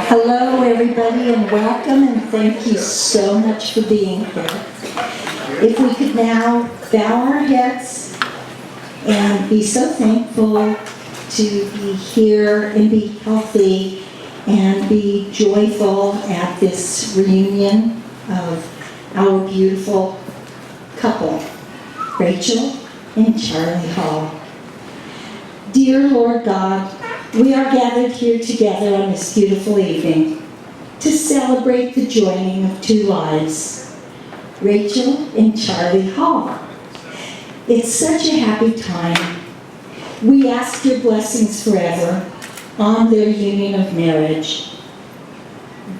Hello, everybody, and welcome, and thank you so much for being here. If we could now bow our heads and be so thankful to be here and be healthy and be joyful at this reunion of our beautiful couple, Rachel and Charlie Hall. Dear Lord God, we are gathered here together on this beautiful evening to celebrate the joining of two lives, Rachel and Charlie Hall. It's such a happy time. We ask your blessings forever on their union of marriage.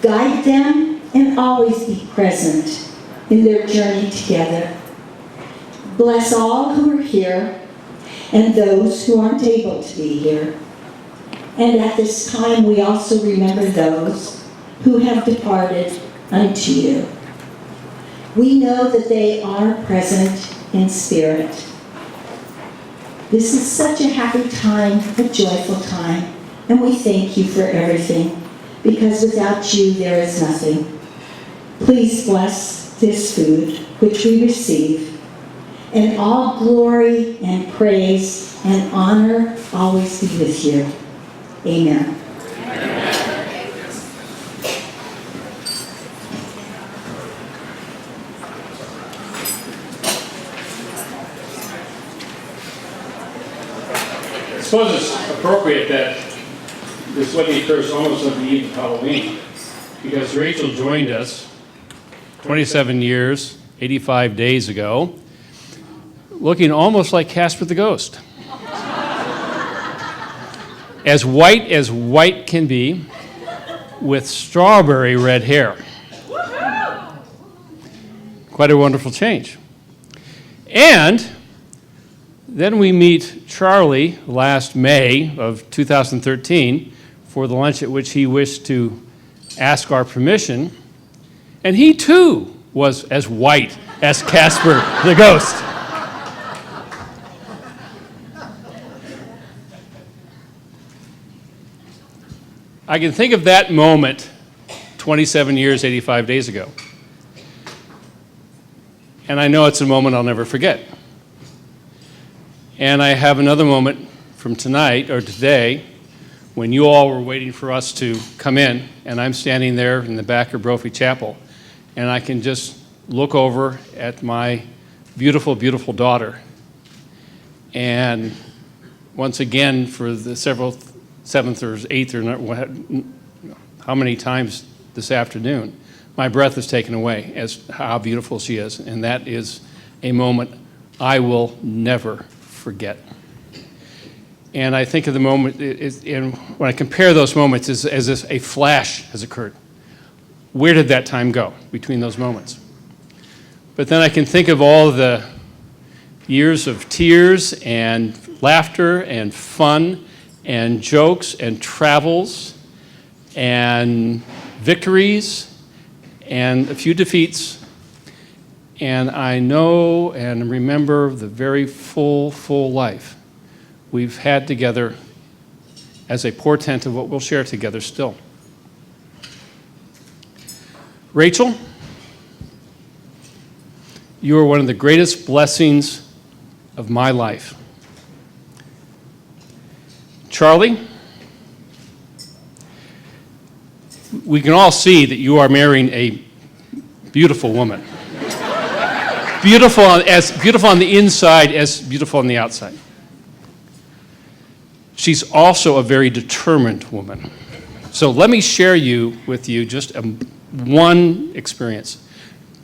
Guide them and always be present in their journey together. Bless all who are here and those who aren't able to be here. And at this time, we also remember those who have departed unto you. We know that they are present in spirit. This is such a happy time, a joyful time, and we thank you for everything, because without you, there is nothing. Please bless this food which we receive, and all glory and praise and honor always be with you. Amen. I suppose it's appropriate that this wedding occurs almost on the eve of Halloween, because Rachel joined us 27 years, 85 days ago, looking almost like Casper the Ghost. As white can be, with strawberry red hair. Quite a wonderful change. And then we meet Charlie last May of 2013 for the lunch at which he wished to ask our permission, and he too was as white as Casper the Ghost. I can think of that moment 27 years, 85 days ago. And I know it's a moment I'll never forget. And I have another moment from tonight, or today, when you all were waiting for us to come in, and I'm standing there in the back of Brophy Chapel, and I can just look over at my beautiful, beautiful daughter. And once again, for the seventh or eighth or how many times this afternoon, my breath is taken away as how beautiful she is. And that is a moment I will never forget. And I think of the moment, and when I compare those moments, as if a flash has occurred. Where did that time go between those moments? But then I can think of all the years of tears and laughter and fun and jokes and travels and victories and a few defeats. And I know and remember the very full life we've had together as a portent of what we'll share together still. Rachel, you are one of the greatest blessings of my life. Charlie, we can all see that you are marrying a beautiful woman. As beautiful on the inside as beautiful on the outside. She's also a very determined woman. So let me share with you just one experience.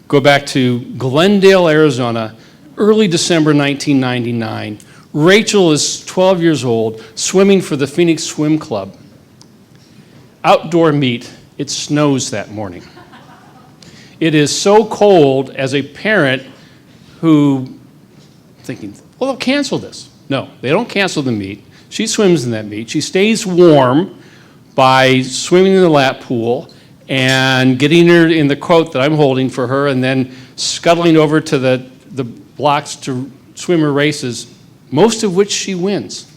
Go back to Glendale, Arizona, early December 1999. Rachel is 12 years old, swimming for the Phoenix Swim Club. Outdoor meet, it snows that morning. It is so cold as a parent who thinking, well, they'll cancel this. No, they don't cancel the meet. She swims in that meet. She stays warm by swimming in the lap pool and getting her in the coat that I'm holding for her and then scuttling over to the blocks to swim her races, most of which she wins.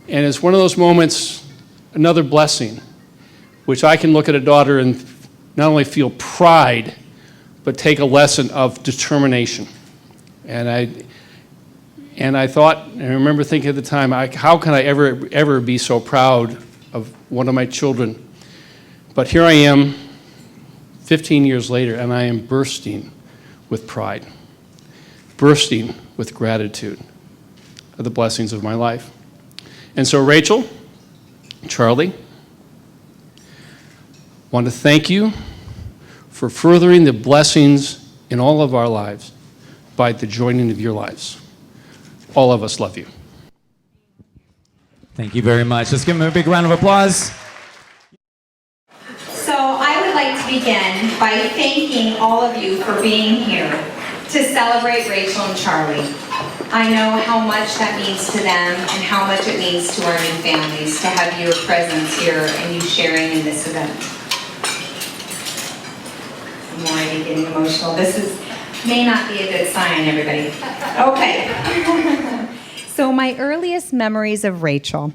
And it's one of those moments, another blessing, which I can look at a daughter and not only feel pride, but take a lesson of determination. And I thought, and I remember thinking at the time, how can I ever be so proud of one of my children? But here I am, 15 years later, and I am bursting with pride, bursting with gratitude of the blessings of my life. And so, Rachel, Charlie, want to thank you for furthering the blessings in all of our lives by the joining of your lives. All of us love you. Thank you very much. Let's give them a big round of applause. So I would like to begin by thanking all of you for being here to celebrate Rachel and Charlie. I know how much that means to them and how much it means to our new families to have your presence here and you sharing in this event. I'm already getting emotional. May not be a good sign, everybody. Okay. So my earliest memories of Rachel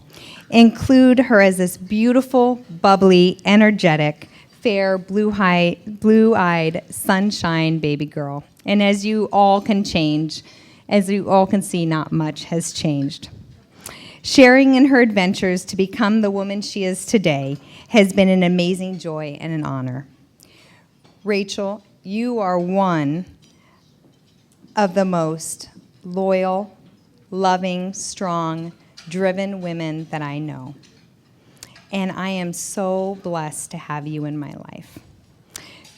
include her as this beautiful, bubbly, energetic, fair, blue-eyed, sunshine baby girl. And as you all can see, not much has changed. Sharing in her adventures to become the woman she is today has been an amazing joy and an honor. Rachel, you are one of the most loyal, loving, strong, driven women that I know. And I am so blessed to have you in my life.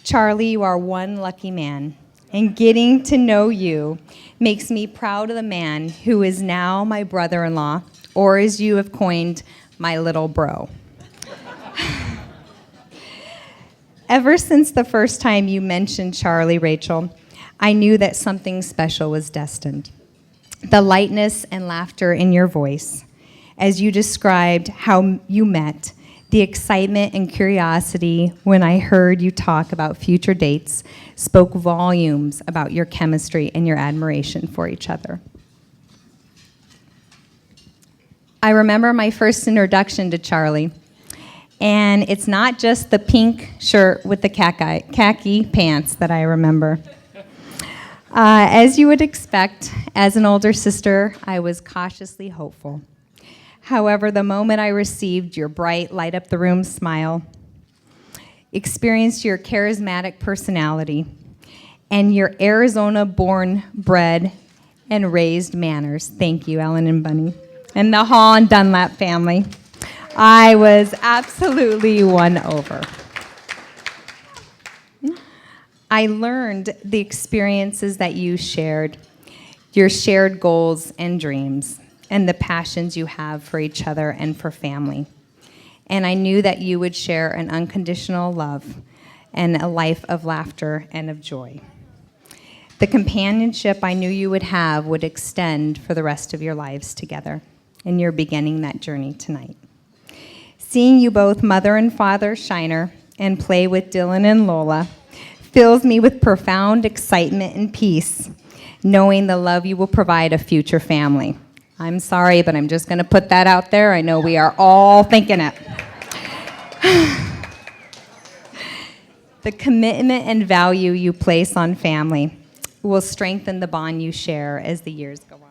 Charlie, you are one lucky man, and getting to know you makes me proud of the man who is now my brother-in-law, or as you have coined, my little bro. Ever since the first time you mentioned Charlie, Rachel, I knew that something special was destined. The lightness and laughter in your voice, as you described how you met, the excitement and curiosity when I heard you talk about future dates, spoke volumes about your chemistry and your admiration for each other. I remember my first introduction to Charlie, and it's not just the pink shirt with the khaki pants that I remember. As you would expect, as an older sister, I was cautiously hopeful. However, the moment I received your bright, light-up-the-room smile, experienced your charismatic personality, and your Arizona-born, bred, and raised manners, thank you, Ellen and Bunny, and the Hall and Dunlap family, I was absolutely won over. I learned the experiences that you shared, your shared goals and dreams, and the passions you have for each other and for family. And I knew that you would share an unconditional love and a life of laughter and of joy. The companionship I knew you would have would extend for the rest of your lives together, and you're beginning that journey tonight. Seeing you both mother and father Shiner and play with Dylan and Lola fills me with profound excitement and peace, knowing the love you will provide a future family. I'm sorry, but I'm just going to put that out there. I know we are all thinking it. The commitment and value you place on family will strengthen the bond you share as the years go on.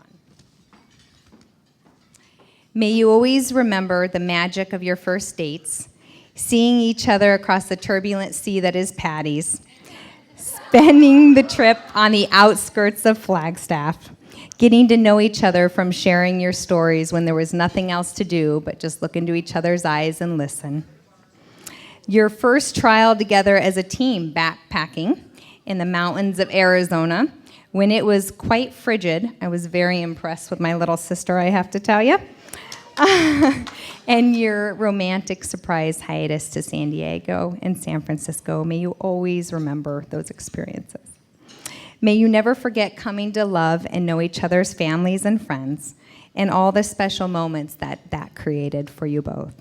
May you always remember the magic of your first dates, seeing each other across the turbulent sea that is Patty's, spending the trip on the outskirts of Flagstaff, getting to know each other from sharing your stories when there was nothing else to do but just look into each other's eyes and listen. Your first trial together as a team backpacking in the mountains of Arizona when it was quite frigid. I was very impressed with my little sister, I have to tell you. And your romantic surprise hiatus to San Diego and San Francisco. May you always remember those experiences. May you never forget coming to love and know each other's families and friends and all the special moments that created for you both.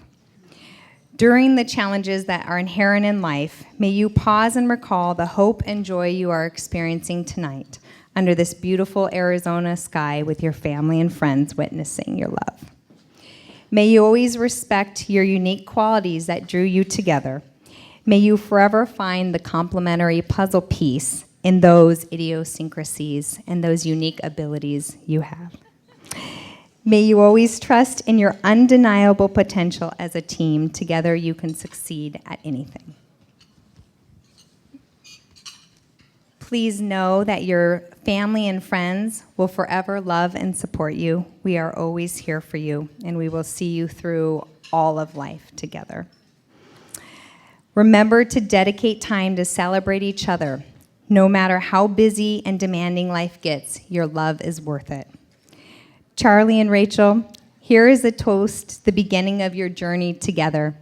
During the challenges that are inherent in life, may you pause and recall the hope and joy you are experiencing tonight under this beautiful Arizona sky with your family and friends witnessing your love. May you always respect your unique qualities that drew you together. May you forever find the complementary puzzle piece in those idiosyncrasies and those unique abilities you have. May you always trust in your undeniable potential as a team. Together you can succeed at anything. Please know that your family and friends will forever love and support you. We are always here for you, and we will see you through all of life together. Remember to dedicate time to celebrate each other. No matter how busy and demanding life gets, your love is worth it. Charlie and Rachel, here is a toast, the beginning of your journey together,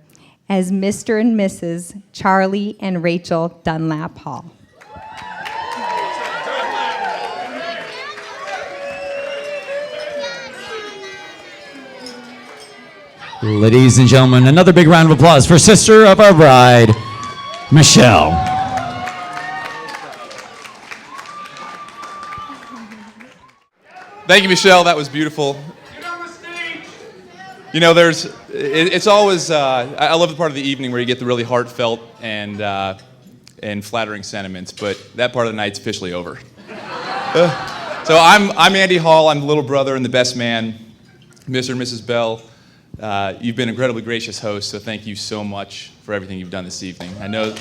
as Mr. and Mrs. Charlie and Rachel Dunlap Hall. Ladies and gentlemen, another big round of applause for sister of our bride, Michelle. Thank you, Michelle. That was beautiful. You know, it's always, I love the part of the evening where you get the really heartfelt and flattering sentiments, but that part of the night's officially over. So I'm Andy Hall. I'm the little brother and the best man, Mr. and Mrs. Bell. You've been an incredibly gracious host, so thank you so much for everything you've done this evening. I know,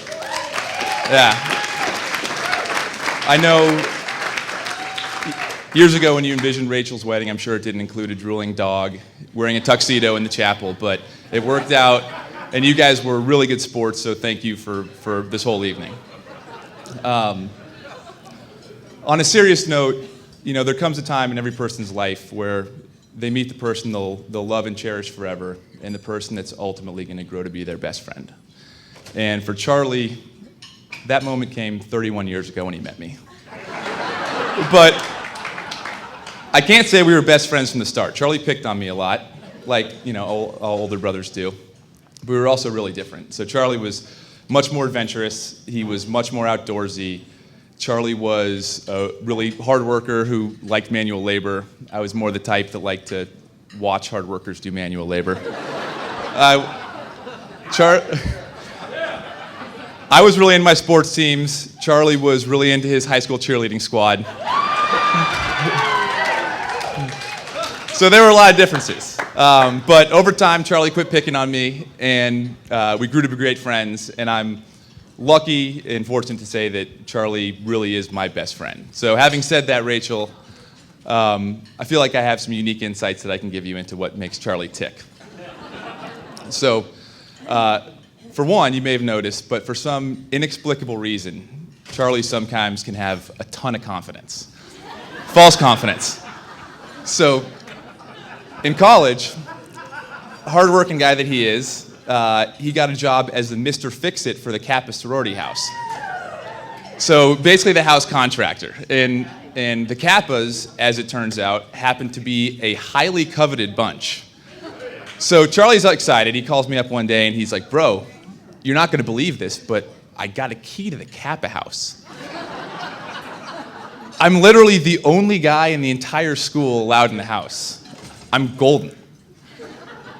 years ago when you envisioned Rachel's wedding, I'm sure it didn't include a drooling dog wearing a tuxedo in the chapel, but it worked out, and you guys were really good sports, so thank you for this whole evening. On a serious note, you know, there comes a time in every person's life where they meet the person they'll love and cherish forever, and the person that's ultimately going to grow to be their best friend. And for Charlie, that moment came 31 years ago when he met me. But I can't say we were best friends from the start. Charlie picked on me a lot, like, you know, all older brothers do. But we were also really different. So Charlie was much more adventurous. He was much more outdoorsy. Charlie was a really hard worker who liked manual labor. I was more the type that liked to watch hard workers do manual labor. I was really into my sports teams. Charlie was really into his high school cheerleading squad. So there were a lot of differences. But over time, Charlie quit picking on me, and we grew to be great friends, and I'm lucky and fortunate to say that Charlie really is my best friend. So having said that, Rachel, I feel like I have some unique insights that I can give you into what makes Charlie tick. So, for one, you may have noticed, but for some inexplicable reason, Charlie sometimes can have a ton of confidence. False confidence. So, in college, hard-working guy that he is, he got a job as the Mr. Fix-It for the Kappa sorority house. So basically the house contractor. And the Kappas, as it turns out, happen to be a highly coveted bunch. So Charlie's excited. He calls me up one day and he's like, "Bro, you're not going to believe this, but I got a key to the Kappa house. I'm literally the only guy in the entire school allowed in the house. I'm golden."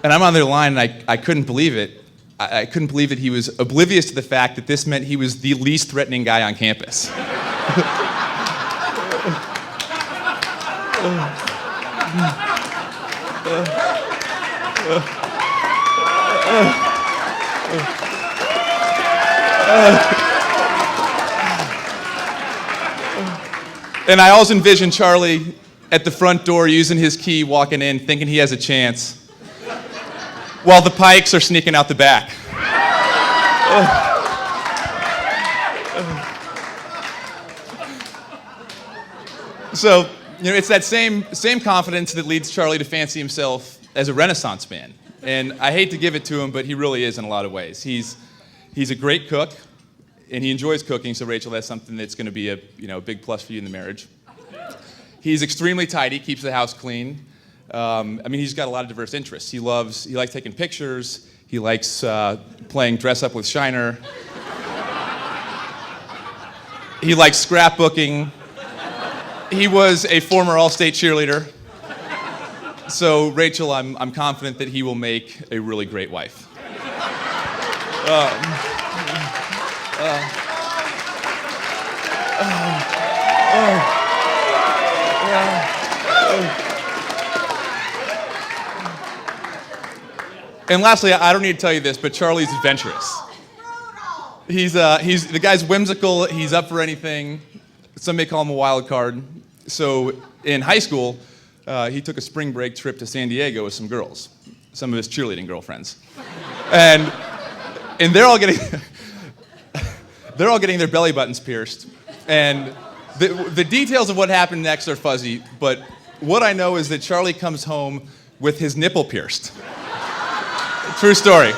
And I'm on the line, and I couldn't believe it. I couldn't believe that he was oblivious to the fact that this meant he was the least threatening guy on campus. And I always envision Charlie at the front door using his key, walking in, thinking he has a chance, while the Pikes are sneaking out the back. So, you know, it's that same confidence that leads Charlie to fancy himself as a Renaissance man. And I hate to give it to him, but he really is in a lot of ways. He's a great cook, and he enjoys cooking, so Rachel, that's something that's going to be a big plus for you in the marriage. He's extremely tidy, keeps the house clean. He's got a lot of diverse interests. He likes taking pictures. He likes playing dress up with Shiner. He likes scrapbooking. He was a former All-State cheerleader. So Rachel, I'm confident that he will make a really great wife. And lastly, I don't need to tell you this, but Charlie's adventurous. He's the guy's whimsical. He's up for anything. Some may call him a wild card. So in high school, he took a spring break trip to San Diego with some girls, some of his cheerleading girlfriends, and they're all getting their belly buttons pierced. And the details of what happened next are fuzzy, but what I know is that Charlie comes home with his nipple pierced. True story.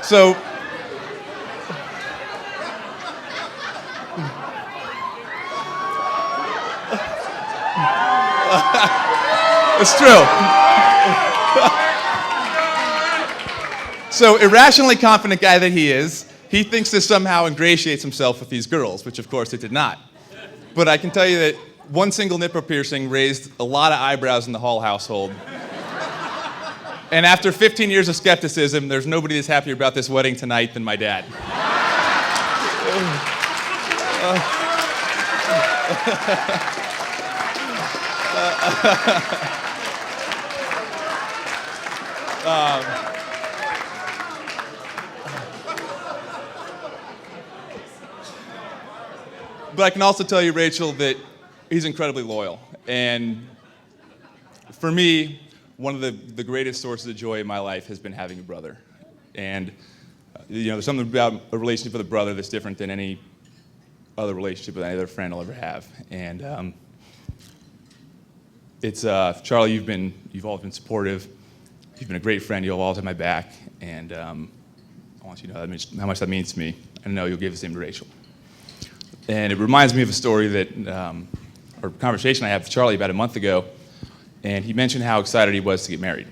So, it's true. So, irrationally confident guy that he is, he thinks this somehow ingratiates himself with these girls, which of course it did not. But I can tell you that one single nipple piercing raised a lot of eyebrows in the Hall household. And after 15 years of skepticism, there's nobody that's happier about this wedding tonight than my dad. But I can also tell you, Rachel, that he's incredibly loyal. And for me, one of the greatest sources of joy in my life has been having a brother. And there's something about a relationship with a brother that's different than any other relationship with any other friend I'll ever have. And it's Charlie, you've always been supportive. You've been a great friend. You've always had my back. And I want you to know how much that means to me. I know you'll give the same to Rachel. And it reminds me of a story or a conversation I had with Charlie about a month ago. And he mentioned how excited he was to get married.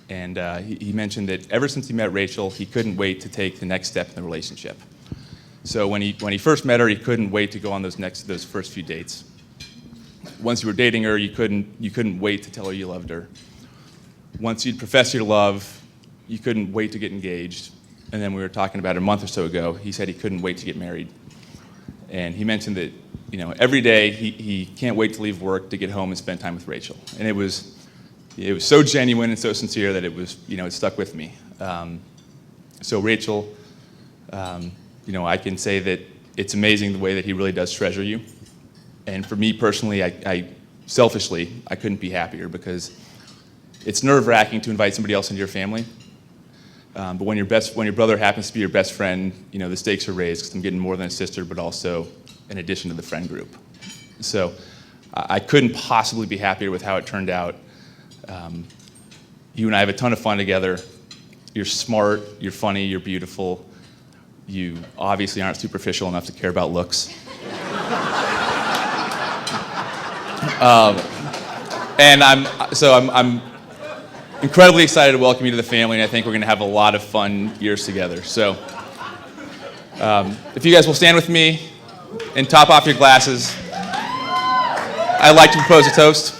And he mentioned that ever since he met Rachel, he couldn't wait to take the next step in the relationship. So when he first met her, he couldn't wait to go on those first few dates. Once you were dating her, you couldn't wait to tell her you loved her. Once you'd professed your love, you couldn't wait to get engaged. And then we were talking about it a month or so ago, he said he couldn't wait to get married. And he mentioned that every day he can't wait to leave work to get home and spend time with Rachel. And it was so genuine and so sincere that it stuck with me. So Rachel, I can say that it's amazing the way that he really does treasure you. And for me personally, I selfishly, I couldn't be happier because it's nerve-wracking to invite somebody else into your family. But when your brother happens to be your best friend, the stakes are raised because I'm getting more than a sister, but also in addition to the friend group. So I couldn't possibly be happier with how it turned out. You and I have a ton of fun together. You're smart, you're funny, you're beautiful. You obviously aren't superficial enough to care about looks. And I'm incredibly excited to welcome you to the family, and I think we're going to have a lot of fun years together. So if you guys will stand with me and top off your glasses, I'd like to propose a toast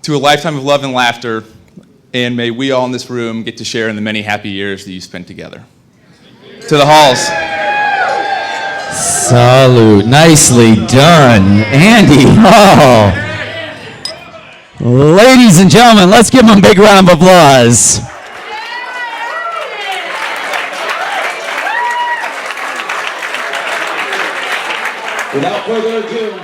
to a lifetime of love and laughter, and may we all in this room get to share in the many happy years that you spent together. To the Halls. Salute. Nicely done, Andy. Oh. Ladies and gentlemen, let's give him a big round of applause. Without further ado,